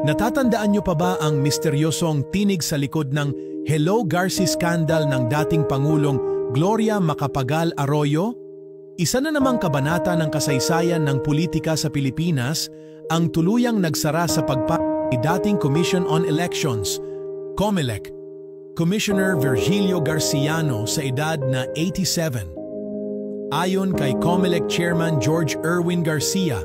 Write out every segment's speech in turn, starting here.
Natatandaan niyo pa ba ang misteryosong tinig sa likod ng Hello Garci scandal ng dating Pangulong Gloria Macapagal Arroyo? Isa na namang kabanata ng kasaysayan ng politika sa Pilipinas ang tuluyang nagsara sa ni dating Commission on Elections, COMELEC, Commissioner Virgilio Garciano sa edad na 87. Ayon kay COMELEC Chairman George Erwin Garcia,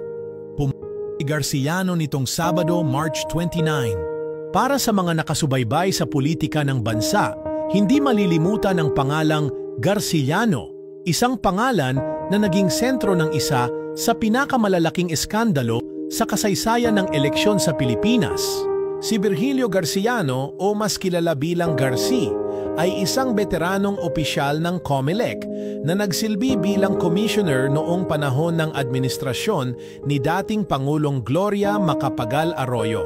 pumatay Garciano nitong Sabado, March 29. Para sa mga nakasubaybay sa politika ng bansa, hindi malilimutan ang pangalang Garciano, isang pangalan na naging sentro ng isa sa pinakamalalaking eskandalo sa kasaysayan ng eleksyon sa Pilipinas. Si Virgilio Garciano o mas kilala bilang Garci ay isang veteranong opisyal ng COMELEC na nagsilbi bilang commissioner noong panahon ng administrasyon ni dating Pangulong Gloria Macapagal Arroyo.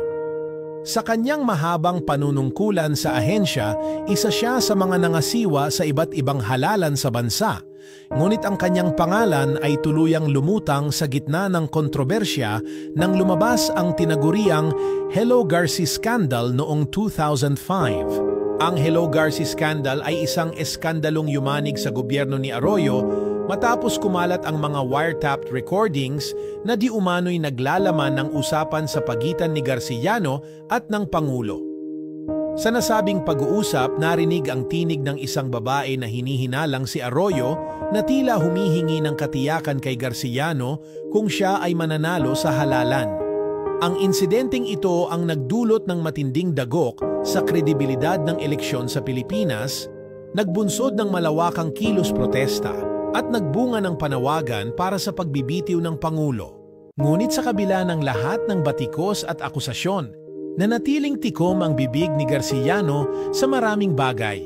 Sa kanyang mahabang panunungkulan sa ahensya, isa siya sa mga nangasiwa sa iba't ibang halalan sa bansa. Ngunit ang kanyang pangalan ay tuluyang lumutang sa gitna ng kontrobersya nang lumabas ang tinaguriang Hello Garci scandal noong 2005. Ang Hello Garci scandal ay isang eskandalong yumanig sa gobyerno ni Arroyo matapos kumalat ang mga wiretapped recordings na di umano'y naglalaman ng usapan sa pagitan ni Garciano at ng Pangulo. Sa nasabing pag-uusap, narinig ang tinig ng isang babae na hinihinalang si Arroyo na tila humihingi ng katiyakan kay Garciano kung siya ay mananalo sa halalan. Ang insidenteng ito ang nagdulot ng matinding dagok sa kredibilidad ng eleksyon sa Pilipinas, nagbunsod ng malawakang kilos protesta, at nagbunga ng panawagan para sa pagbibitiw ng Pangulo. Ngunit sa kabila ng lahat ng batikos at akusasyon, nanatiling tikom ang bibig ni Garciano sa maraming bagay.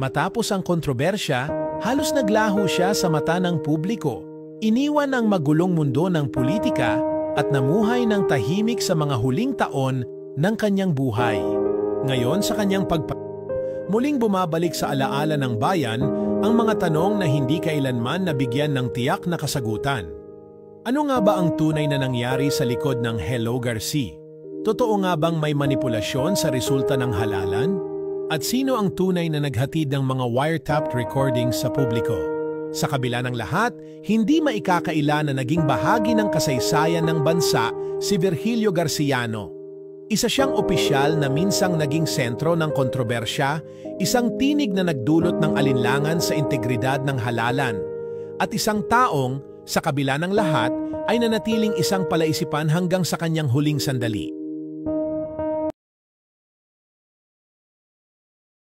Matapos ang kontrobersya, halos naglaho siya sa mata ng publiko. Iniwan ang magulong mundo ng politika at namuhay ng tahimik sa mga huling taon ng kanyang buhay. Ngayon sa kanyang muling bumabalik sa alaala ng bayan ang mga tanong na hindi kailanman nabigyan ng tiyak na kasagutan. Ano nga ba ang tunay na nangyari sa likod ng Hello Garci? Totoo nga bang may manipulasyon sa resulta ng halalan? At sino ang tunay na naghatid ng mga wiretapped recordings sa publiko? Sa kabila ng lahat, hindi maikakaila na naging bahagi ng kasaysayan ng bansa si Virgilio Garciano. Isa siyang opisyal na minsang naging sentro ng kontrobersya, isang tinig na nagdulot ng alinlangan sa integridad ng halalan, at isang taong, sa kabila ng lahat, ay nanatiling isang palaisipan hanggang sa kanyang huling sandali.